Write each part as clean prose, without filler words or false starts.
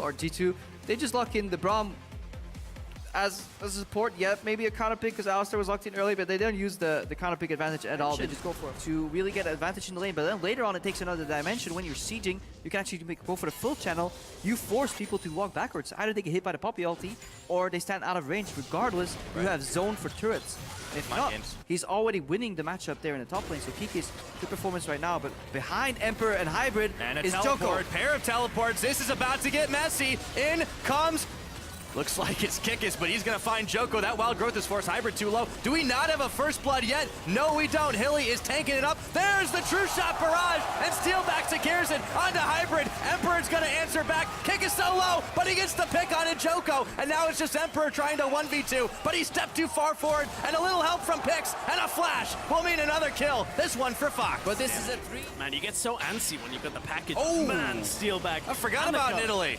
or G2, they just lock in the Braum as a support. Yeah, maybe a counter pick because Alistar was locked in early, but they don't use the counter pick advantage at all. They just go for it to really get advantage in the lane. But then later on, it takes another dimension. When you're sieging, you can actually go for the full channel. You force people to walk backwards. Either they get hit by the Poppy ulti, or they stand out of range. Regardless, you have zone for turrets. If not, he's already winning the matchup there in the top lane. So Kiki's good performance right now, but behind Emperor and Hybrid is Joko. Pair of teleports. This is about to get messy. In comes. Looks like it's Kikis, but he's gonna find Joko. That wild growth is forced. Hybrid too low. Do we not have a first blood yet? No, we don't. Hilly is tanking it up. There's the true shot barrage, and steal back to Gearson onto Hybrid. Emperor's gonna answer back. Kikis so low, but he gets the pick on it, Joko, and now it's just Emperor trying to 1v2, but he stepped too far forward, and a little help from Pix, and a flash will mean another kill. This one for Fox. But this is a 3. Man, you get so antsy when you've got the package. Oh, man, steal back. I forgot about Nidalee.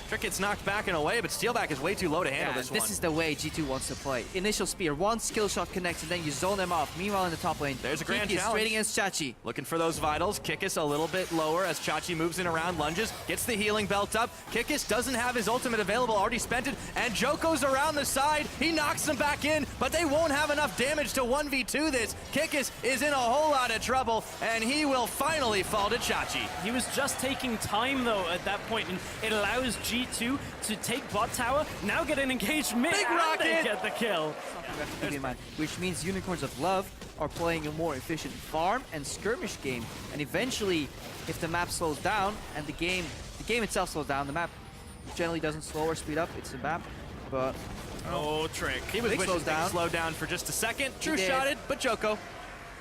Trick gets knocked back and away, but Steelback is way too low to handle this one. This is the way G2 wants to play. Initial spear, one skill shot connects, and then you zone them off. Meanwhile, in the top lane, there's a grand challenge. challenge. Straight against Chachi. Looking for those vitals. Kikis a little bit lower as Chachi moves in around, lunges, gets the healing belt up. Kikis doesn't have his ultimate available, already spent it, and Joko's around the side. He knocks them back in, but they won't have enough damage to 1v2 this. Kikis is in a whole lot of trouble, and he will finally fall to Chachi. He was just taking time, though, at that point, and it allows G2 to take bot tower, now get an engaged mid, Big and rocket. they get the kill. Keep in mind, which means Unicorns of Love are playing a more efficient farm and skirmish game. And eventually, if the map slows down and the game itself slows down, the map generally doesn't slow or speed up. It's a map, but oh, Trick. He was wishing to slow down for just a second. True shotted, but Joko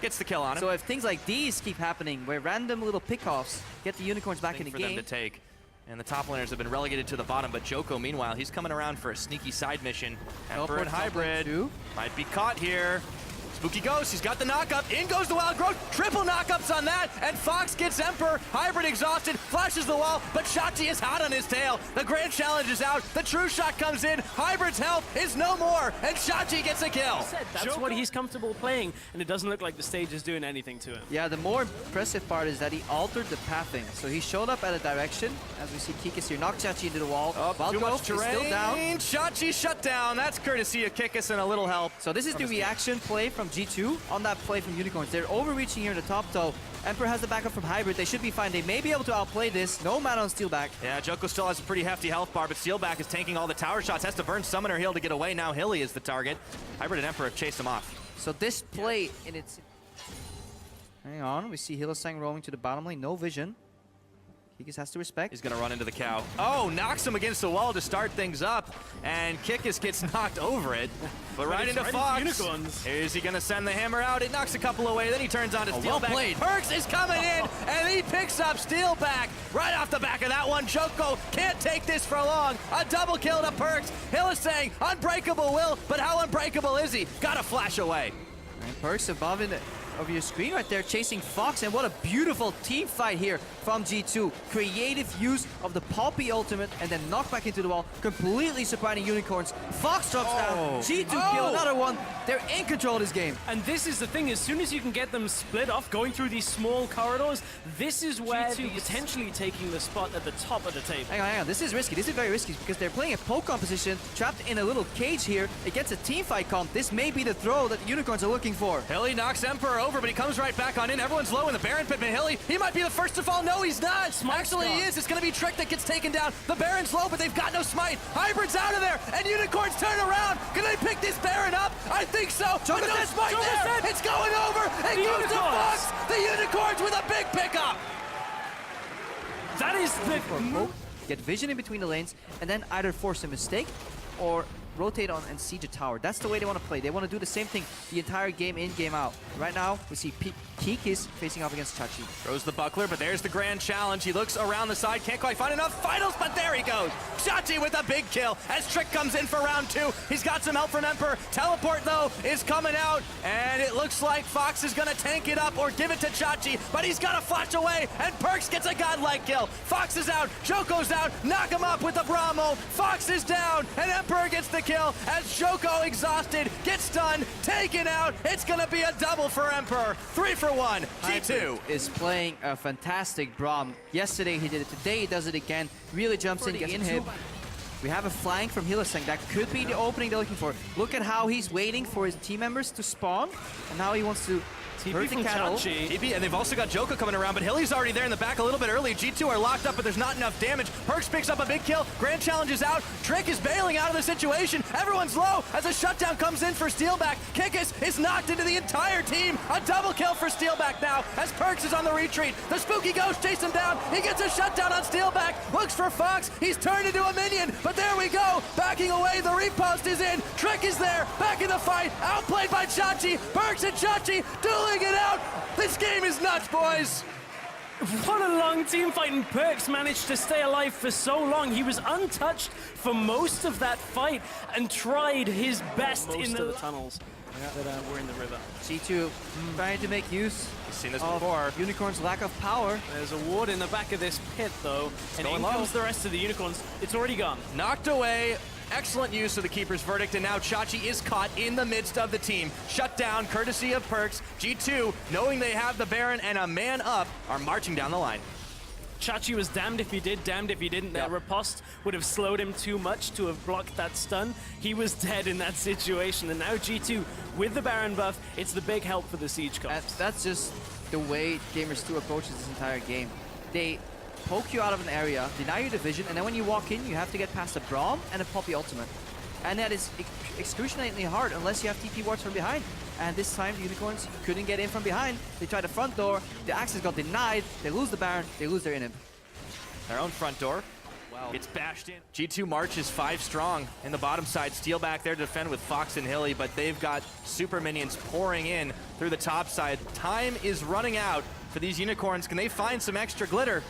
gets the kill on him. So if things like these keep happening, where random little pickoffs get the Unicorns back in the for game, them to take. And the top laners have been relegated to the bottom, but Joko, meanwhile, he's coming around for a sneaky side mission. Emperor and Hybrid might be caught here. Spooky Ghost, he's got the knockup. In goes the Wild Growth. Triple knockups on that, and Fox gets Emperor. Hybrid exhausted, flashes the wall, but Chachi is hot on his tail. The grand challenge is out. The true shot comes in. Hybrid's health is no more, and Chachi gets a kill. That's what he's comfortable playing, and it doesn't look like the stage is doing anything to him. Yeah, the more impressive part is that he altered the pathing. So he showed up at a direction, as we see Kikis here, knock Chachi into the wall. Too much terrain. Still down. Chachi shut down. That's courtesy of Kikis and a little help. So this is the reaction play from G2 on that play from Unicorns. They're overreaching here in the top, though. Emperor has the backup from Hybrid. They should be fine. They may be able to outplay this. No mana on Steelback. Yeah, Joko still has a pretty hefty health bar, but Steelback is tanking all the tower shots. Has to burn Summoner Heal to get away. Now Hilly is the target. Hybrid and Emperor have chased him off. So this play in its... Hang on. We see Hylissang roaming to the bottom lane. No vision. Kikis has to respect. He's going to run into the cow. Oh, knocks him against the wall to start things up. And Kikis gets knocked over it. But right into Fox. Is he going to send the hammer out? It knocks a couple away. Then he turns on to Steelback. Well Perks is coming in, and he picks up Steelback. Right off the back of that one, Joko can't take this for long. A double kill to Perks. Hylissang, unbreakable will, but how unbreakable is he? Got to flash away. And Perks above in over your screen right there, chasing Fox, and what a beautiful team fight here from G2. Creative use of the Poppy ultimate, and then knock back into the wall, completely surprising Unicorns. Fox drops down, G2 kill, another one. They're in control of this game. And this is the thing, as soon as you can get them split off, going through these small corridors, this is where G2 potentially taking the spot at the top of the table. Hang on, this is risky. This is very risky because they're playing a poke composition, trapped in a little cage here. It gets a team fight comp. This may be the throw that the Unicorns are looking for. Hilly knocks Emperor over, but he comes right back on in. Everyone's low in the Baron pit, but Hilly, he might be the first to fall. No, he's not. Actually, he is. It's going to be Trick that gets taken down. The Baron's low, but they've got no smite. Hybrid's out of there, and Unicorns turn around. Can they pick this Baron up? I think so. But no smite there. It's going over. It goes to Fox. The Unicorns with a big pickup. That is the... Get vision in between the lanes, and then either force a mistake or rotate on and siege a tower. That's the way they want to play. They want to do the same thing the entire game in, game out. Right now, we see Kikis facing off against Chachi. Throws the buckler, but there's the grand challenge. He looks around the side, can't quite find enough finals, but there he goes. Chachi with a big kill as Trick comes in for round 2. He's got some help from Emperor. Teleport, though, is coming out, and it looks like Fox is going to tank it up or give it to Chachi, but he's got to flash away, and Perks gets a godlike kill. Fox is out, Joko's out, knock him up with the Brahmo. Fox is down, and Emperor gets the the kill as Joko, exhausted, gets stunned, taken out. It's gonna be a double for Emperor. 3 for 1. G2 is playing a fantastic Braum. Yesterday he did it, today he does it again. Really jumps in, gets inhib. We have a flank from Hylissang. That could be the opening they're looking for. Look at how he's waiting for his team members to spawn, and how he wants to hurt the cattle. TP, and they've also got Joko coming around, but Hilly's already there in the back a little bit early. G2 are locked up, but there's not enough damage. Perks picks up a big kill. Grand Challenge is out. Trick is bailing out of the situation. Everyone's low as a shutdown comes in for Steelback. Kikis is knocked into the entire team. A double kill for Steelback now as Perks is on the retreat. The Spooky Ghost chase him down. He gets a shutdown on Steelback. Looks for Fox. He's turned into a minion, but there we go. Backing away. The repost is in. Trick is there. Back in the fight. Outplayed by Chachi. Perks and Chachi dueling it out. This game is nuts, boys! What a long team fight, and Perks managed to stay alive for so long. He was untouched for most of that fight and tried his best in the tunnels that were in the river. G2 trying to make use You've seen this before. Unicorn's lack of power. There's a ward in the back of this pit, though, and in comes the rest of the Unicorns. It's already gone. Knocked away. Excellent use of the Keeper's Verdict, and now Chachi is caught in the midst of the team. Shut down, courtesy of Perks. G2, knowing they have the Baron and a man up, are marching down the line. Chachi was damned if he did, damned if he didn't. That riposte would have slowed him too much to have blocked that stun. He was dead in that situation, and now G2, with the Baron buff, it's the big help for the Siege Cops. That's just the way Gamers 2 approaches this entire game. They poke you out of an area, deny you the vision, and then when you walk in, you have to get past a Braum and a Poppy ultimate. And that is excruciatingly hard unless you have TP wards from behind. And this time, the Unicorns couldn't get in from behind. They tried the front door, the access got denied, they lose the Baron, they lose their inhib. Their own front door. Wow. Gets bashed in. G2 marches 5 strong in the bottom side. Steelback there to defend with Fox and Hilly, but they've got super minions pouring in through the top side. Time is running out for these Unicorns. Can they find some extra glitter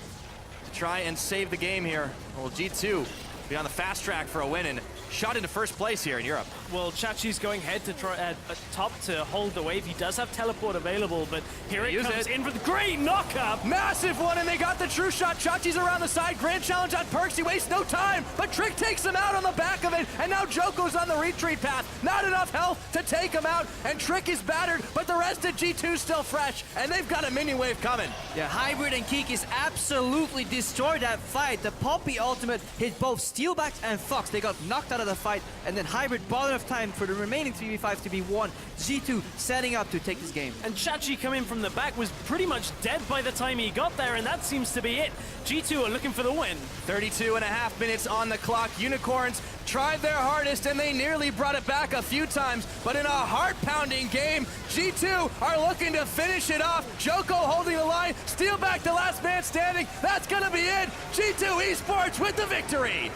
to try and save the game here? Well, G2 be on the fast track for a win and shot into first place here in Europe. Well, Chachi's going head to try at top to hold the wave. He does have teleport available, but here it comes in for the great knockup. Massive one, and they got the true shot. Chachi's around the side. Grand Challenge on Perks. He wastes no time, but Trick takes him out on the back of it, and now Joko's on the retreat path. Not enough health to take him out, and Trick is battered, but the rest of G2's still fresh, and they've got a minion wave coming. Yeah, Hybrid and Kikis absolutely destroyed that fight. The Poppy ultimate hit both Steelbacks and Fox. They got knocked out of the fight, and then Hybrid bought enough time for the remaining 3v5 to be won. G2 setting up to take this game. And Chachi coming from the back was pretty much dead by the time he got there, and that seems to be it. G2 are looking for the win. 32.5 minutes on the clock. Unicorns tried their hardest, and they nearly brought it back a few times, but in a heart-pounding game, G2 are looking to finish it off. Joko holding the line. Steelback, the last man standing. That's gonna be it. G2 eSports with the victory.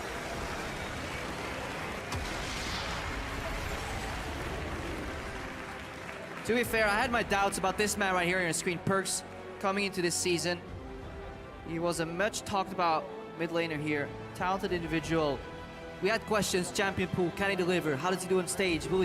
To be fair, I had my doubts about this man right here on your screen, Perks, coming into this season. He was a much talked about mid laner here, talented individual. We had questions, champion pool, can he deliver? How does he do on stage? Will he